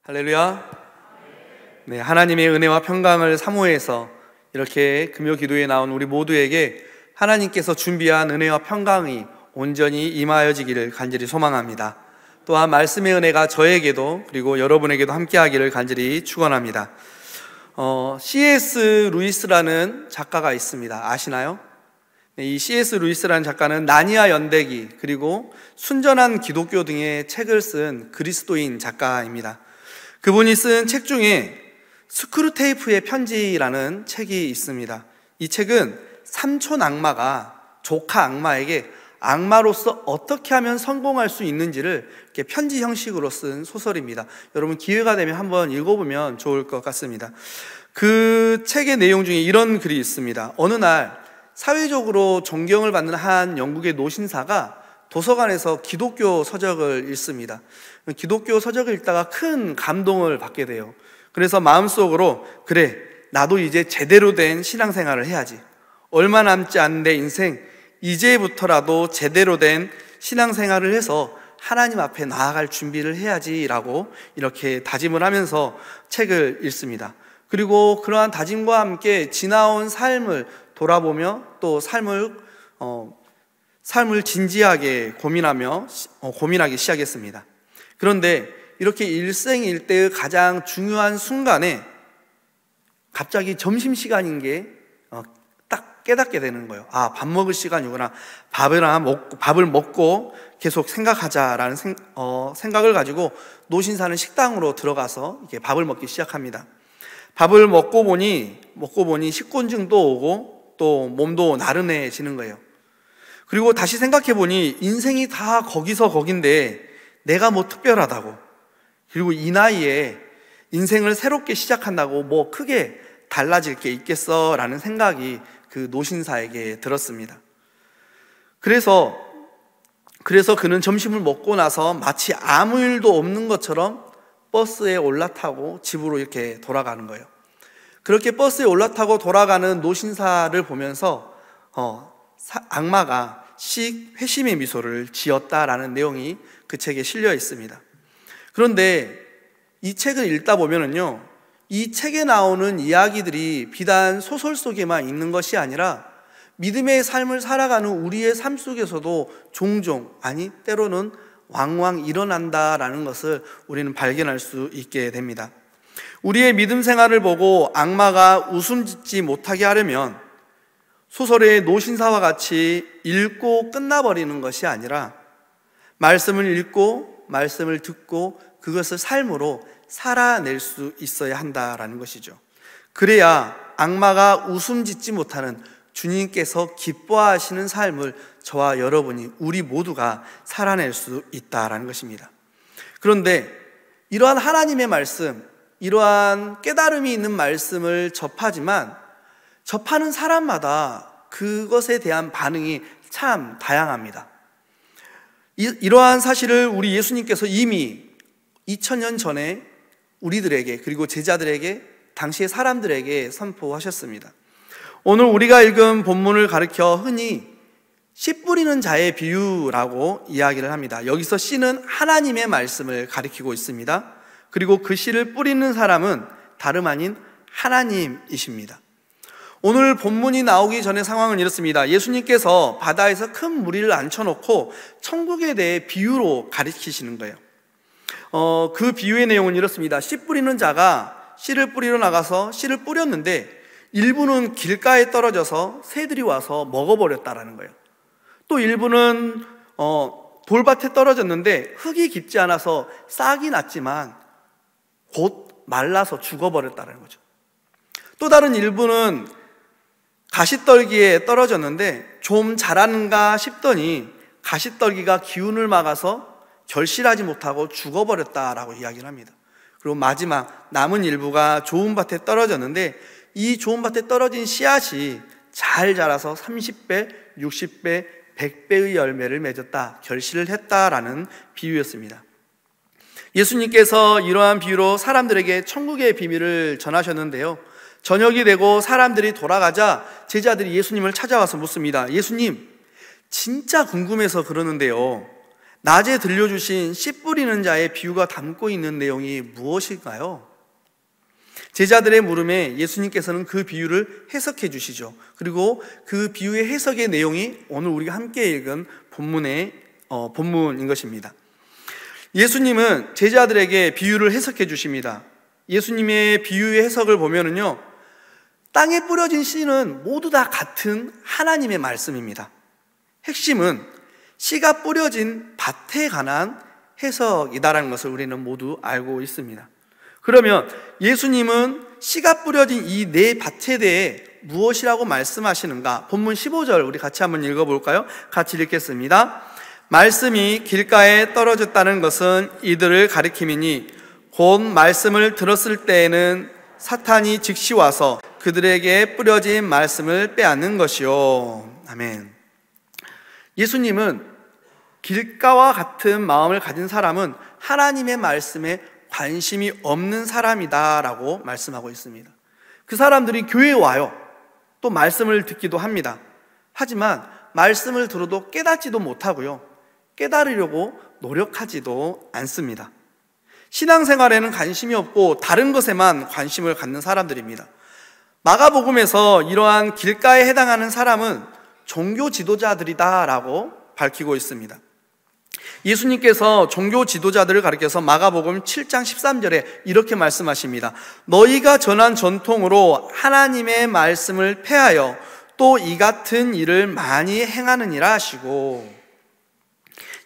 할렐루야. 네, 하나님의 은혜와 평강을 사모해서 이렇게 금요 기도에 나온 우리 모두에게 하나님께서 준비한 은혜와 평강이 온전히 임하여지기를 간절히 소망합니다. 또한 말씀의 은혜가 저에게도 그리고 여러분에게도 함께하기를 간절히 축원합니다. C.S. 루이스라는 작가가 있습니다. 아시나요? 이 C.S. 루이스라는 작가는 나니아 연대기 그리고 순전한 기독교 등의 책을 쓴 그리스도인 작가입니다. 그분이 쓴 책 중에 스크루테이프의 편지라는 책이 있습니다. 이 책은 삼촌 악마가 조카 악마에게 악마로서 어떻게 하면 성공할 수 있는지를 이렇게 편지 형식으로 쓴 소설입니다. 여러분 기회가 되면 한번 읽어보면 좋을 것 같습니다. 그 책의 내용 중에 이런 글이 있습니다. 어느 날 사회적으로 존경을 받는 한 영국의 노신사가 도서관에서 기독교 서적을 읽습니다. 기독교 서적을 읽다가 큰 감동을 받게 돼요. 그래서 마음속으로 그래, 나도 이제 제대로 된 신앙생활을 해야지. 얼마 남지 않은 내 인생, 이제부터라도 제대로 된 신앙생활을 해서 하나님 앞에 나아갈 준비를 해야지 라고 이렇게 다짐을 하면서 책을 읽습니다. 그리고 그러한 다짐과 함께 지나온 삶을 돌아보며 또 삶을 진지하게 고민하기 시작했습니다. 그런데 이렇게 일생일대의 가장 중요한 순간에 갑자기 점심시간인 게 딱 깨닫게 되는 거예요. 아, 밥 먹을 시간이구나. 밥을 먹고 계속 생각하자라는 생각을 가지고 노신사는 식당으로 들어가서 이렇게 밥을 먹기 시작합니다. 밥을 먹고 보니 식곤증도 오고 또 몸도 나른해지는 거예요. 그리고 다시 생각해 보니 인생이 다 거기서 거긴데 내가 뭐 특별하다고, 그리고 이 나이에 인생을 새롭게 시작한다고 뭐 크게 달라질 게 있겠어 라는 생각이 그 노신사에게 들었습니다. 그래서 그는 점심을 먹고 나서 마치 아무 일도 없는 것처럼 버스에 올라타고 집으로 이렇게 돌아가는 거예요. 그렇게 버스에 올라타고 돌아가는 노신사를 보면서 악마가 회심의 미소를 지었다라는 내용이 그 책에 실려 있습니다. 그런데 이 책을 읽다 보면은요, 이 책에 나오는 이야기들이 비단 소설 속에만 있는 것이 아니라 믿음의 삶을 살아가는 우리의 삶 속에서도 종종, 아니 때로는 왕왕 일어난다라는 것을 우리는 발견할 수 있게 됩니다. 우리의 믿음 생활을 보고 악마가 웃음 짓지 못하게 하려면 소설의 노신사와 같이 읽고 끝나버리는 것이 아니라 말씀을 읽고 말씀을 듣고 그것을 삶으로 살아낼 수 있어야 한다라는 것이죠. 그래야 악마가 웃음 짓지 못하는 주님께서 기뻐하시는 삶을 저와 여러분이 우리 모두가 살아낼 수 있다라는 것입니다. 그런데 이러한 하나님의 말씀, 이러한 깨달음이 있는 말씀을 접하지만 접하는 사람마다 그것에 대한 반응이 참 다양합니다. 이러한 사실을 우리 예수님께서 이미 2000년 전에 우리들에게 그리고 제자들에게 당시의 사람들에게 선포하셨습니다. 오늘 우리가 읽은 본문을 가리켜 흔히 씨 뿌리는 자의 비유라고 이야기를 합니다. 여기서 씨는 하나님의 말씀을 가리키고 있습니다. 그리고 그 씨를 뿌리는 사람은 다름 아닌 하나님이십니다. 오늘 본문이 나오기 전의 상황은 이렇습니다. 예수님께서 바다에서 큰 무리를 앉혀놓고 천국에 대해 비유로 가리키시는 거예요. 그 비유의 내용은 이렇습니다. 씨 뿌리는 자가 씨를 뿌리러 나가서 씨를 뿌렸는데 일부는 길가에 떨어져서 새들이 와서 먹어버렸다라는 거예요. 또 일부는 돌밭에 떨어졌는데 흙이 깊지 않아서 싹이 났지만 곧 말라서 죽어버렸다는 거죠. 또 다른 일부는 가시떨기에 떨어졌는데 좀 자라는가 싶더니 가시떨기가 기운을 막아서 결실하지 못하고 죽어버렸다라고 이야기를 합니다. 그리고 마지막 남은 일부가 좋은 밭에 떨어졌는데 이 좋은 밭에 떨어진 씨앗이 잘 자라서 30배, 60배, 100배의 열매를 맺었다, 결실을 했다라는 비유였습니다. 예수님께서 이러한 비유로 사람들에게 천국의 비밀을 전하셨는데요, 저녁이 되고 사람들이 돌아가자 제자들이 예수님을 찾아와서 묻습니다. 예수님, 진짜 궁금해서 그러는데요, 낮에 들려주신 씨 뿌리는 자의 비유가 담고 있는 내용이 무엇일까요? 제자들의 물음에 예수님께서는 그 비유를 해석해 주시죠. 그리고 그 비유의 해석의 내용이 오늘 우리가 함께 읽은 본문인 것입니다. 예수님은 제자들에게 비유를 해석해 주십니다. 예수님의 비유의 해석을 보면은요, 땅에 뿌려진 씨는 모두 다 같은 하나님의 말씀입니다. 핵심은 씨가 뿌려진 밭에 관한 해석이다라는 것을 우리는 모두 알고 있습니다. 그러면 예수님은 씨가 뿌려진 이 네 밭에 대해 무엇이라고 말씀하시는가? 본문 15절 우리 같이 한번 읽어볼까요? 같이 읽겠습니다. 말씀이 길가에 떨어졌다는 것은 이들을 가리킴이니 곧 말씀을 들었을 때에는 사탄이 즉시 와서 그들에게 뿌려진 말씀을 빼앗는 것이요. 아멘. 예수님은 길가와 같은 마음을 가진 사람은 하나님의 말씀에 관심이 없는 사람이다 라고 말씀하고 있습니다. 그 사람들이 교회에 와요. 또 말씀을 듣기도 합니다. 하지만 말씀을 들어도 깨닫지도 못하고요, 깨달으려고 노력하지도 않습니다. 신앙생활에는 관심이 없고 다른 것에만 관심을 갖는 사람들입니다. 마가복음에서 이러한 길가에 해당하는 사람은 종교 지도자들이다 라고 밝히고 있습니다. 예수님께서 종교 지도자들을 가리켜서 마가복음 7장 13절에 이렇게 말씀하십니다. 너희가 전한 전통으로 하나님의 말씀을 폐하여 또 이 같은 일을 많이 행하느니라 하시고,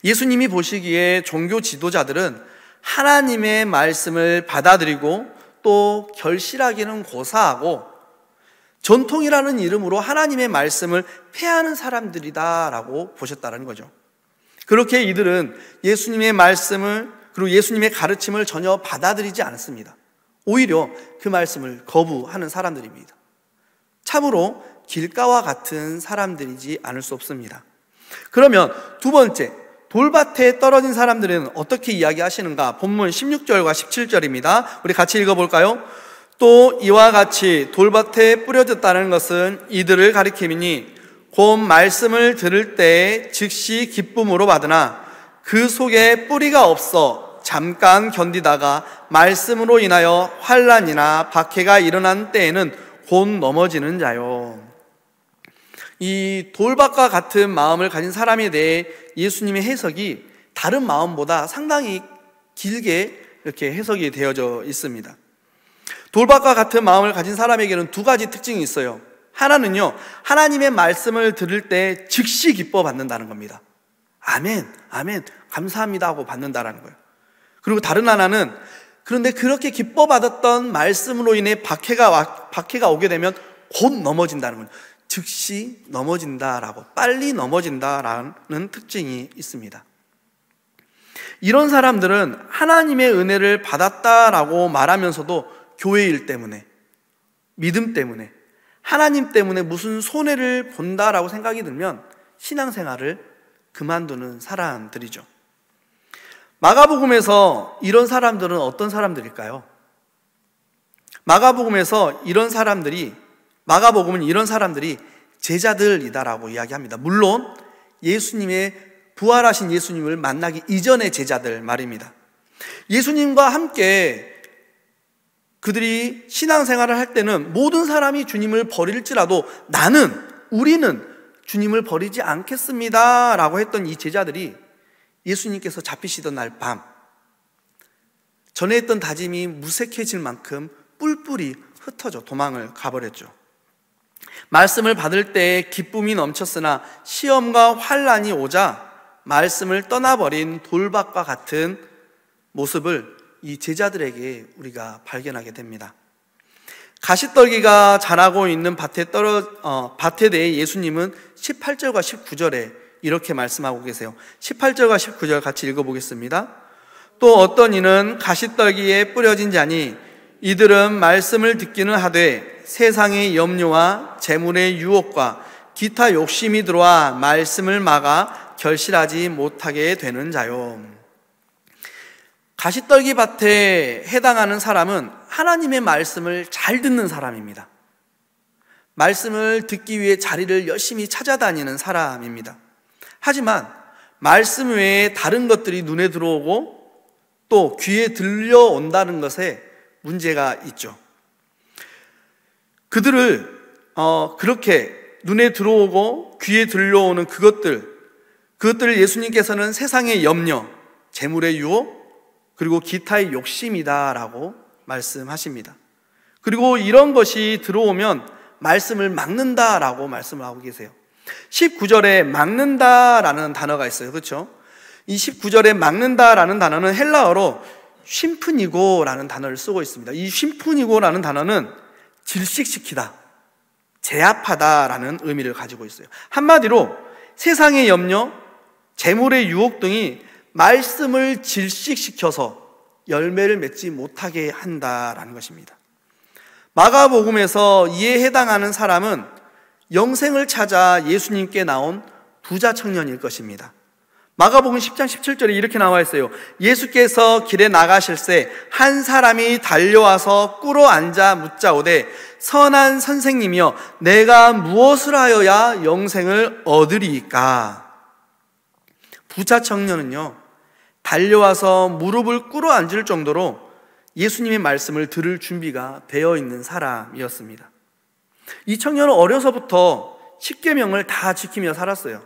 예수님이 보시기에 종교 지도자들은 하나님의 말씀을 받아들이고 또 결실하기는 고사하고 전통이라는 이름으로 하나님의 말씀을 폐하는 사람들이다라고 보셨다는 거죠. 그렇게 이들은 예수님의 말씀을, 그리고 예수님의 가르침을 전혀 받아들이지 않습니다. 오히려 그 말씀을 거부하는 사람들입니다. 참으로 길가와 같은 사람들이지 않을 수 없습니다. 그러면 두 번째, 돌밭에 떨어진 사람들은 어떻게 이야기하시는가? 본문 16절과 17절입니다. 우리 같이 읽어볼까요? 또 이와 같이 돌밭에 뿌려졌다는 것은 이들을 가리킴이니 곧 말씀을 들을 때에 즉시 기쁨으로 받으나 그 속에 뿌리가 없어 잠깐 견디다가 말씀으로 인하여 환난이나 박해가 일어난 때에는 곧 넘어지는 자요. 이 돌밭과 같은 마음을 가진 사람에 대해 예수님의 해석이 다른 마음보다 상당히 길게 이렇게 해석이 되어져 있습니다. 돌밭과 같은 마음을 가진 사람에게는 두 가지 특징이 있어요. 하나는요, 하나님의 말씀을 들을 때 즉시 기뻐 받는다는 겁니다. 아멘, 아멘, 감사합니다 하고 받는다는 거예요. 그리고 다른 하나는, 그런데 그렇게 기뻐 받았던 말씀으로 인해 박해가 오게 되면 곧 넘어진다는 거예요. 즉시 넘어진다라고, 빨리 넘어진다라는 특징이 있습니다. 이런 사람들은 하나님의 은혜를 받았다라고 말하면서도 교회 일 때문에, 믿음 때문에, 하나님 때문에 무슨 손해를 본다라고 생각이 들면 신앙생활을 그만두는 사람들이죠. 마가복음에서 이런 사람들은 어떤 사람들일까요? 마가복음은 이런 사람들이 제자들이다라고 이야기합니다. 물론 부활하신 예수님을 만나기 이전의 제자들 말입니다. 예수님과 함께 그들이 신앙생활을 할 때는 모든 사람이 주님을 버릴지라도 우리는 주님을 버리지 않겠습니다 라고 했던 이 제자들이 예수님께서 잡히시던 날 밤, 전에 했던 다짐이 무색해질 만큼 뿔뿔이 흩어져 도망을 가버렸죠. 말씀을 받을 때 기쁨이 넘쳤으나 시험과 환난이 오자 말씀을 떠나버린 돌밭과 같은 모습을 이 제자들에게 우리가 발견하게 됩니다. 가시떨기가 자라고 있는 밭에 대해 예수님은 18절과 19절에 이렇게 말씀하고 계세요. 18절과 19절 같이 읽어보겠습니다. 또 어떤 이는 가시떨기에 뿌려진 자니 이들은 말씀을 듣기는 하되 세상의 염려와 재물의 유혹과 기타 욕심이 들어와 말씀을 막아 결실하지 못하게 되는 자요. 가시떨기 밭에 해당하는 사람은 하나님의 말씀을 잘 듣는 사람입니다. 말씀을 듣기 위해 자리를 열심히 찾아다니는 사람입니다. 하지만 말씀 외에 다른 것들이 눈에 들어오고 또 귀에 들려온다는 것에 문제가 있죠. 그들을 그렇게 눈에 들어오고 귀에 들려오는 그것들을 예수님께서는 세상의 염려, 재물의 유혹, 그리고 기타의 욕심이다라고 말씀하십니다. 그리고 이런 것이 들어오면 말씀을 막는다라고 말씀을 하고 계세요. 19절에 막는다라는 단어가 있어요. 그렇죠? 이 19절에 막는다라는 단어는 헬라어로 쉼프니고라는 단어를 쓰고 있습니다. 이 쉼프니고라는 단어는 질식시키다, 제압하다라는 의미를 가지고 있어요. 한마디로 세상의 염려, 재물의 유혹 등이 말씀을 질식시켜서 열매를 맺지 못하게 한다라는 것입니다. 마가복음에서 이에 해당하는 사람은 영생을 찾아 예수님께 나온 부자 청년일 것입니다. 마가복음 10장 17절에 이렇게 나와 있어요. 예수께서 길에 나가실새 한 사람이 달려와서 꿇어 앉아 묻자오되 선한 선생님이여 내가 무엇을 하여야 영생을 얻으리이까? 부자 청년은요, 달려와서 무릎을 꿇어 앉을 정도로 예수님의 말씀을 들을 준비가 되어 있는 사람이었습니다. 이 청년은 어려서부터 십계명을 다 지키며 살았어요.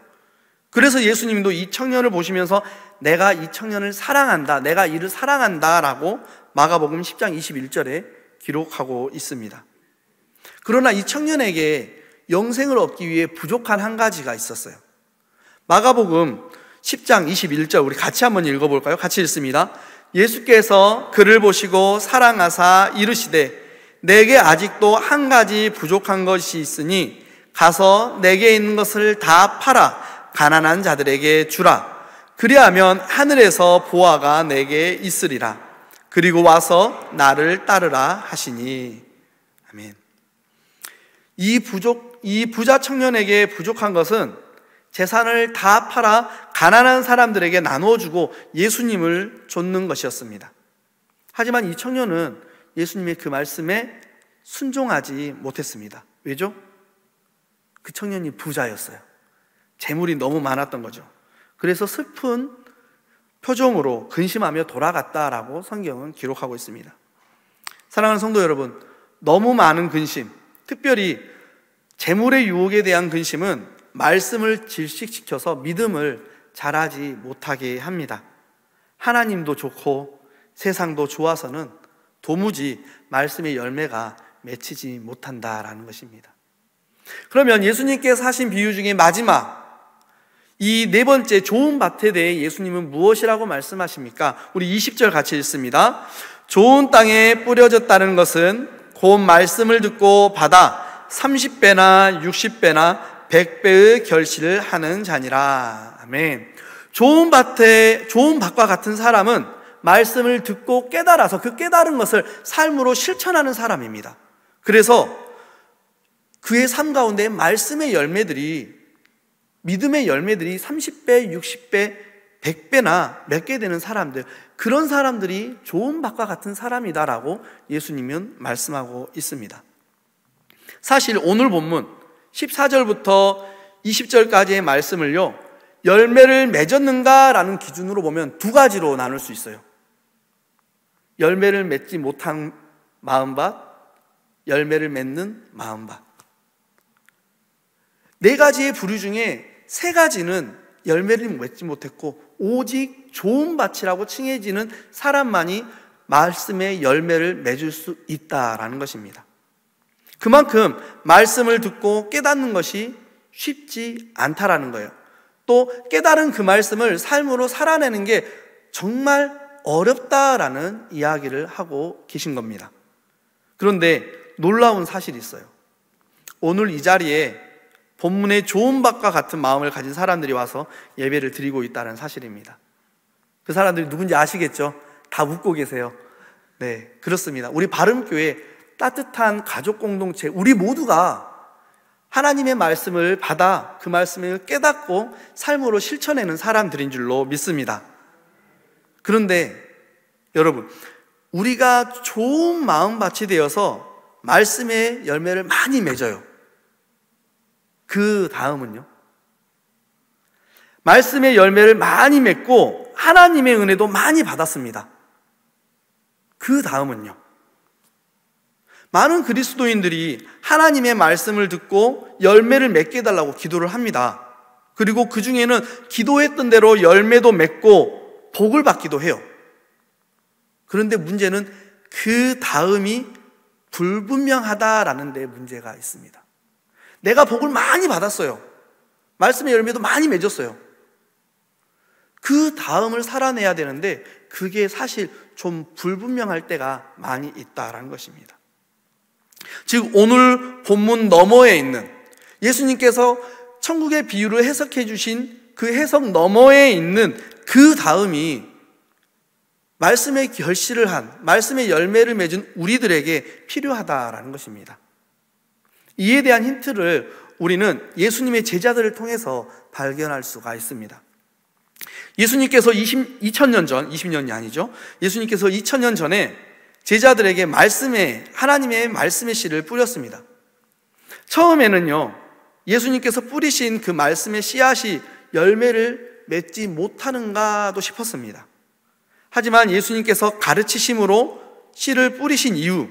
그래서 예수님도 이 청년을 보시면서 내가 이 청년을 사랑한다, 내가 이를 사랑한다 라고 마가복음 10장 21절에 기록하고 있습니다. 그러나 이 청년에게 영생을 얻기 위해 부족한 한 가지가 있었어요. 마가복음 10장 21절 우리 같이 한번 읽어볼까요? 같이 읽습니다. 예수께서 그를 보시고 사랑하사 이르시되 내게 아직도 한 가지 부족한 것이 있으니 가서 내게 있는 것을 다 팔아 가난한 자들에게 주라. 그리하면 하늘에서 보화가 내게 있으리라. 그리고 와서 나를 따르라 하시니. 아멘. 이 부자 청년에게 부족한 것은 재산을 다 팔아 가난한 사람들에게 나눠주고 예수님을 좇는 것이었습니다. 하지만 이 청년은 예수님의 그 말씀에 순종하지 못했습니다. 왜죠? 그 청년이 부자였어요. 재물이 너무 많았던 거죠. 그래서 슬픈 표정으로 근심하며 돌아갔다라고 성경은 기록하고 있습니다. 사랑하는 성도 여러분, 너무 많은 근심, 특별히 재물의 유혹에 대한 근심은 말씀을 질식시켜서 믿음을 자라지 못하게 합니다. 하나님도 좋고 세상도 좋아서는 도무지 말씀의 열매가 맺히지 못한다라는 것입니다. 그러면 예수님께서 하신 비유 중에 마지막 이 네 번째 좋은 밭에 대해 예수님은 무엇이라고 말씀하십니까? 우리 20절 같이 읽습니다. 좋은 땅에 뿌려졌다는 것은 곧 말씀을 듣고 받아 30배나 60배나 100배의 결실을 하는 자니라. 아멘. 좋은 밭과 같은 사람은 말씀을 듣고 깨달아서 그 깨달은 것을 삶으로 실천하는 사람입니다. 그래서 그의 삶 가운데 말씀의 열매들이, 믿음의 열매들이 30배, 60배, 100배나 맺게 되는 사람들, 그런 사람들이 좋은 밭과 같은 사람이다라고 예수님은 말씀하고 있습니다. 사실 오늘 본문 14절부터 20절까지의 말씀을요, 열매를 맺었는가라는 기준으로 보면 두 가지로 나눌 수 있어요. 열매를 맺지 못한 마음밭, 열매를 맺는 마음밭. 네 가지의 부류 중에 세 가지는 열매를 맺지 못했고 오직 좋은 밭이라고 칭해지는 사람만이 말씀의 열매를 맺을 수 있다라는 것입니다. 그만큼 말씀을 듣고 깨닫는 것이 쉽지 않다라는 거예요. 또 깨달은 그 말씀을 삶으로 살아내는 게 정말 어렵다라는 이야기를 하고 계신 겁니다. 그런데 놀라운 사실이 있어요. 오늘 이 자리에 본문의 좋은 밭과 같은 마음을 가진 사람들이 와서 예배를 드리고 있다는 사실입니다. 그 사람들이 누군지 아시겠죠? 다 웃고 계세요. 네, 그렇습니다. 우리 바름교회 따뜻한 가족 공동체, 우리 모두가 하나님의 말씀을 받아 그 말씀을 깨닫고 삶으로 실천하는 사람들인 줄로 믿습니다. 그런데 여러분, 우리가 좋은 마음밭이 되어서 말씀의 열매를 많이 맺어요. 그 다음은요, 말씀의 열매를 많이 맺고 하나님의 은혜도 많이 받았습니다. 그 다음은요, 많은 그리스도인들이 하나님의 말씀을 듣고 열매를 맺게 해달라고 기도를 합니다. 그리고 그 중에는 기도했던 대로 열매도 맺고 복을 받기도 해요. 그런데 문제는 그 다음이 불분명하다라는 데 문제가 있습니다. 내가 복을 많이 받았어요. 말씀의 열매도 많이 맺었어요. 그 다음을 살아내야 되는데 그게 사실 좀 불분명할 때가 많이 있다라는 것입니다. 즉 오늘 본문 너머에 있는 예수님께서 천국의 비유를 해석해 주신 그 해석 너머에 있는 그 다음이 말씀의 결실을 한, 말씀의 열매를 맺은 우리들에게 필요하다라는 것입니다. 이에 대한 힌트를 우리는 예수님의 제자들을 통해서 발견할 수가 있습니다. 예수님께서 2000년 전, 20년이 아니죠. 예수님께서 2000년 전에 제자들에게 하나님의 말씀의 씨를 뿌렸습니다. 처음에는요, 예수님께서 뿌리신 그 말씀의 씨앗이 열매를 맺지 못하는가도 싶었습니다. 하지만 예수님께서 가르치심으로 씨를 뿌리신 이후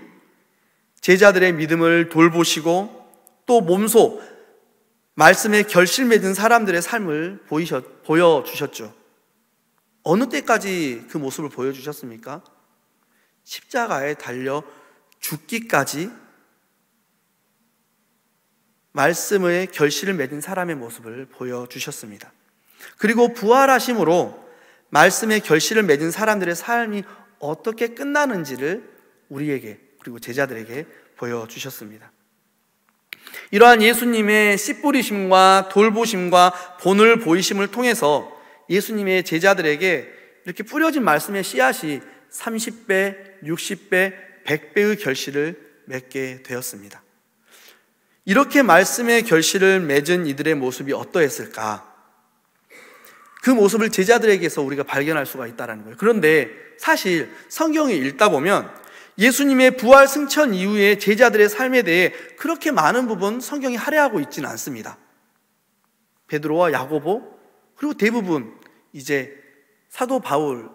제자들의 믿음을 돌보시고 또 몸소 말씀에 결실 맺은 사람들의 삶을 보여주셨죠. 어느 때까지 그 모습을 보여주셨습니까? 십자가에 달려 죽기까지 말씀의 결실을 맺은 사람의 모습을 보여주셨습니다. 그리고 부활하심으로 말씀의 결실을 맺은 사람들의 삶이 어떻게 끝나는지를 우리에게 그리고 제자들에게 보여주셨습니다. 이러한 예수님의 씨 뿌리심과 돌보심과 본을 보이심을 통해서 예수님의 제자들에게 이렇게 뿌려진 말씀의 씨앗이 30배, 60배, 100배의 결실을 맺게 되었습니다. 이렇게 말씀의 결실을 맺은 이들의 모습이 어떠했을까? 그 모습을 제자들에게서 우리가 발견할 수가 있다는 거예요. 그런데 사실 성경을 읽다 보면 예수님의 부활 승천 이후에 제자들의 삶에 대해 그렇게 많은 부분 성경이 할애하고 있지는 않습니다. 베드로와 야고보 그리고 대부분 이제 사도 바울의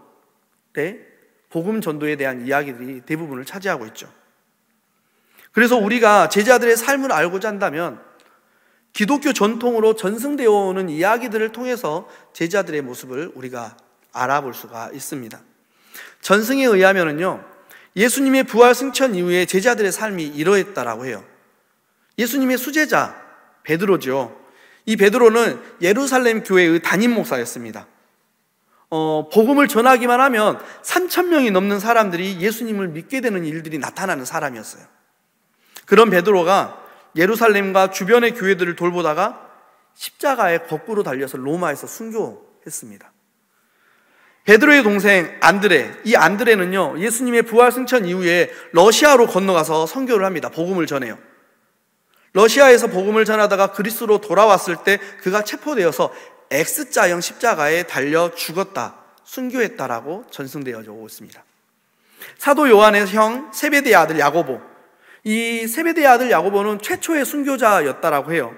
복음 전도에 대한 이야기들이 대부분을 차지하고 있죠. 그래서 우리가 제자들의 삶을 알고자 한다면 기독교 전통으로 전승되어 오는 이야기들을 통해서 제자들의 모습을 우리가 알아볼 수가 있습니다. 전승에 의하면요, 예수님의 부활 승천 이후에 제자들의 삶이 이러했다라고 해요. 예수님의 수제자 베드로죠. 이 베드로는 예루살렘 교회의 담임 목사였습니다. 복음을 전하기만 하면 3,000명이 넘는 사람들이 예수님을 믿게 되는 일들이 나타나는 사람이었어요. 그런 베드로가 예루살렘과 주변의 교회들을 돌보다가 십자가에 거꾸로 달려서 로마에서 순교했습니다. 베드로의 동생 안드레, 이 안드레는요, 예수님의 부활 승천 이후에 러시아로 건너가서 선교를 합니다. 복음을 전해요. 러시아에서 복음을 전하다가 그리스로 돌아왔을 때 그가 체포되어서 X자형 십자가에 달려 죽었다, 순교했다라고 전승되어 오고 있습니다. 사도 요한의 형 세베대의 아들 야고보, 이 세베대의 아들 야고보는 최초의 순교자였다라고 해요.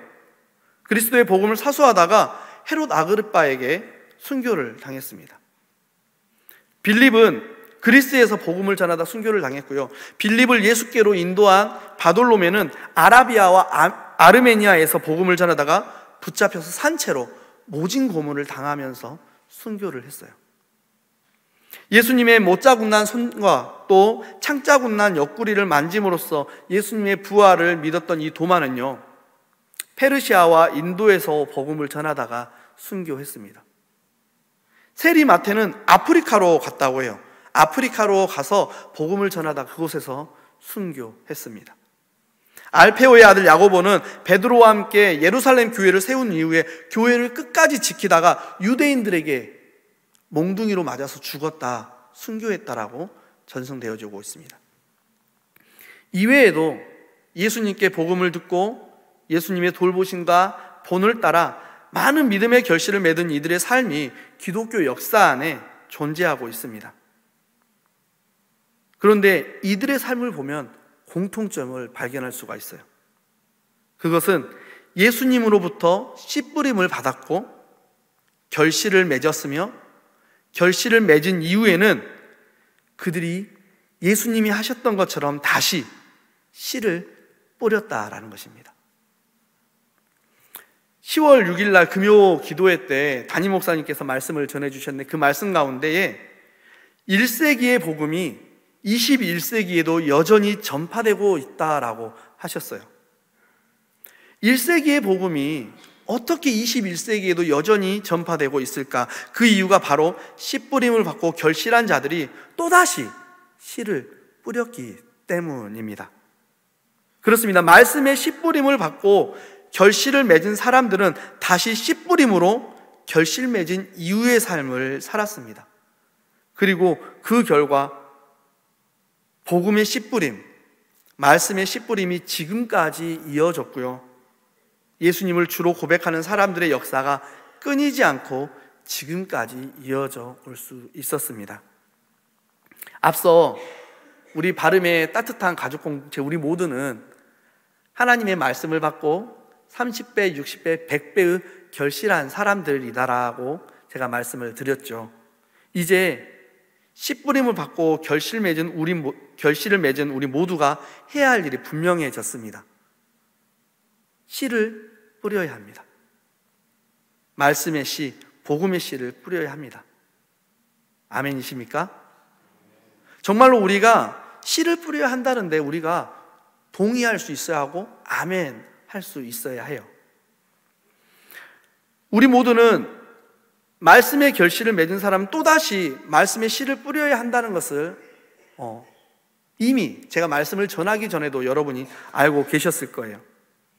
그리스도의 복음을 사수하다가 헤롯 아그리빠에게 순교를 당했습니다. 빌립은 그리스에서 복음을 전하다 순교를 당했고요. 빌립을 예수께로 인도한 바돌로메는 아라비아와 아르메니아에서 복음을 전하다가 붙잡혀서 산채로 모진 고문을 당하면서 순교를 했어요. 예수님의 못자국난 손과 또 창자국난 옆구리를 만짐으로써 예수님의 부활을 믿었던 이 도마는요, 페르시아와 인도에서 복음을 전하다가 순교했습니다. 세리마테는 아프리카로 갔다고 해요. 아프리카로 가서 복음을 전하다 그곳에서 순교했습니다. 알페오의 아들 야고보는 베드로와 함께 예루살렘 교회를 세운 이후에 교회를 끝까지 지키다가 유대인들에게 몽둥이로 맞아서 죽었다, 순교했다라고 전승되어지고 있습니다. 이외에도 예수님께 복음을 듣고 예수님의 돌보심과 본을 따라 많은 믿음의 결실을 맺은 이들의 삶이 기독교 역사 안에 존재하고 있습니다. 그런데 이들의 삶을 보면 공통점을 발견할 수가 있어요. 그것은 예수님으로부터 씨 뿌림을 받았고 결실을 맺었으며 결실을 맺은 이후에는 그들이 예수님이 하셨던 것처럼 다시 씨를 뿌렸다라는 것입니다. 10월 6일 날 금요 기도회 때 담임 목사님께서 말씀을 전해주셨는데 그 말씀 가운데에 1세기의 복음이 21세기에도 여전히 전파되고 있다라고 하셨어요. 1세기의 복음이 어떻게 21세기에도 여전히 전파되고 있을까? 그 이유가 바로 씨 뿌림을 받고 결실한 자들이 또다시 씨를 뿌렸기 때문입니다. 그렇습니다. 말씀의 씨 뿌림을 받고 결실을 맺은 사람들은 다시 씨 뿌림으로 결실 맺은 이후의 삶을 살았습니다. 그리고 그 결과 복음의 씨 뿌림, 말씀의 씨 뿌림이 지금까지 이어졌고요. 예수님을 주로 고백하는 사람들의 역사가 끊이지 않고 지금까지 이어져 올 수 있었습니다. 앞서 우리 바름의 따뜻한 가족 공동체 우리 모두는 하나님의 말씀을 받고 30배, 60배, 100배의 결실한 사람들이다라고 제가 말씀을 드렸죠. 이제 씨 뿌림을 받고 결실을 맺은 우리 모두가 해야 할 일이 분명해졌습니다. 씨를 뿌려야 합니다. 말씀의 씨, 복음의 씨를 뿌려야 합니다. 아멘이십니까? 정말로 우리가 씨를 뿌려야 한다는데 우리가 동의할 수 있어야 하고 아멘 할 수 있어야 해요. 우리 모두는 말씀의 결실을 맺은 사람은 또다시 말씀의 씨를 뿌려야 한다는 것을 이미 제가 말씀을 전하기 전에도 여러분이 알고 계셨을 거예요.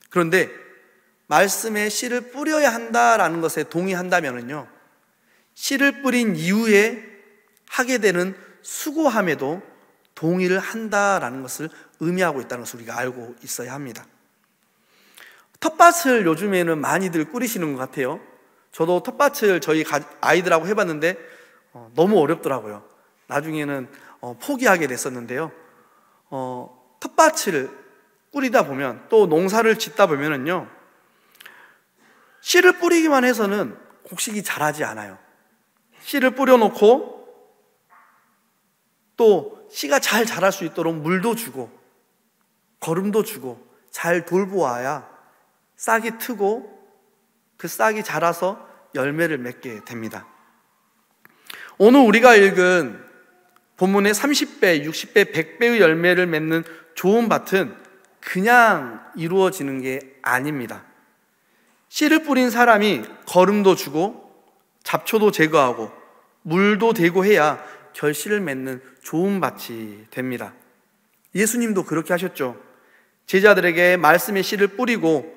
그런데 말씀의 씨를 뿌려야 한다라는 것에 동의한다면요, 씨를 뿌린 이후에 하게 되는 수고함에도 동의를 한다라는 것을 의미하고 있다는 것을 우리가 알고 있어야 합니다. 텃밭을 요즘에는 많이들 꾸리시는 것 같아요. 저도 텃밭을 저희 아이들하고 해봤는데 너무 어렵더라고요. 나중에는 포기하게 됐었는데요. 텃밭을 꾸리다 보면 또 농사를 짓다 보면은요, 씨를 뿌리기만 해서는 곡식이 자라지 않아요. 씨를 뿌려놓고 또 씨가 잘 자랄 수 있도록 물도 주고 거름도 주고 잘 돌보아야 싹이 트고 그 싹이 자라서 열매를 맺게 됩니다. 오늘 우리가 읽은 본문의 30배, 60배, 100배의 열매를 맺는 좋은 밭은 그냥 이루어지는 게 아닙니다. 씨를 뿌린 사람이 거름도 주고 잡초도 제거하고 물도 대고 해야 결실을 맺는 좋은 밭이 됩니다. 예수님도 그렇게 하셨죠. 제자들에게 말씀의 씨를 뿌리고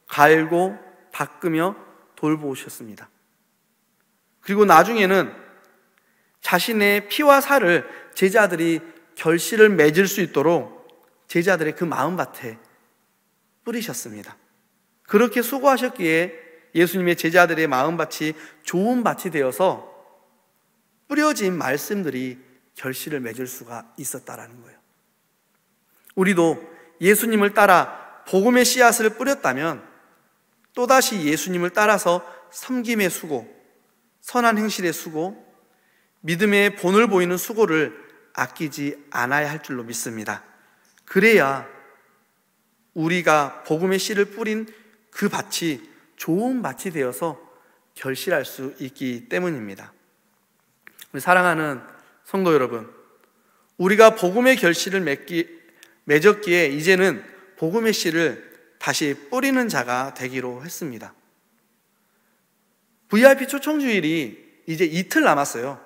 갈고 닦으며 돌보셨습니다. 그리고 나중에는 자신의 피와 살을 제자들이 결실을 맺을 수 있도록 제자들의 그 마음밭에 뿌리셨습니다. 그렇게 수고하셨기에 예수님의 제자들의 마음밭이 좋은 밭이 되어서 뿌려진 말씀들이 결실을 맺을 수가 있었다라는 거예요. 우리도 예수님을 따라 복음의 씨앗을 뿌렸다면 또다시 예수님을 따라서 섬김의 수고, 선한 행실의 수고, 믿음의 본을 보이는 수고를 아끼지 않아야 할 줄로 믿습니다. 그래야 우리가 복음의 씨를 뿌린 그 밭이 좋은 밭이 되어서 결실할 수 있기 때문입니다. 우리 사랑하는 성도 여러분, 우리가 복음의 결실을 맺었기에 이제는 복음의 씨를 다시 뿌리는 자가 되기로 했습니다. VIP 초청주일이 이제 이틀 남았어요.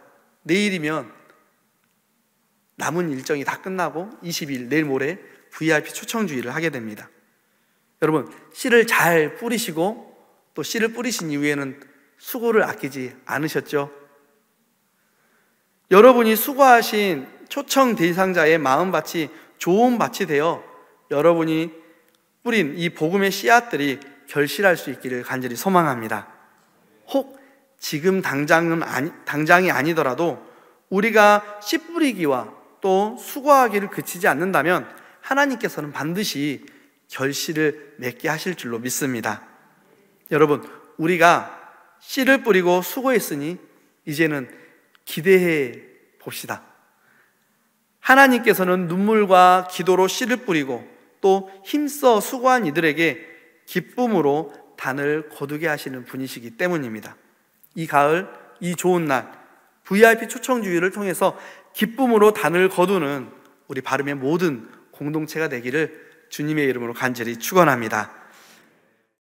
내일이면 남은 일정이 다 끝나고 20일 내일 모레 VIP 초청주일을 하게 됩니다. 여러분, 씨를 잘 뿌리시고 또 씨를 뿌리신 이후에는 수고를 아끼지 않으셨죠? 여러분이 수고하신 초청 대상자의 마음밭이 좋은 밭이 되어 여러분이 뿌린 이 복음의 씨앗들이 결실할 수 있기를 간절히 소망합니다. 혹 지금 당장이 아니더라도 우리가 씨 뿌리기와 또 수고하기를 그치지 않는다면 하나님께서는 반드시 결실을 맺게 하실 줄로 믿습니다. 여러분, 우리가 씨를 뿌리고 수고했으니 이제는 기대해 봅시다. 하나님께서는 눈물과 기도로 씨를 뿌리고 또 힘써 수고한 이들에게 기쁨으로 단을 거두게 하시는 분이시기 때문입니다. 이 가을, 이 좋은 날, VIP 초청주의를 통해서 기쁨으로 단을 거두는 우리 바름의 모든 공동체가 되기를 주님의 이름으로 간절히 축원합니다.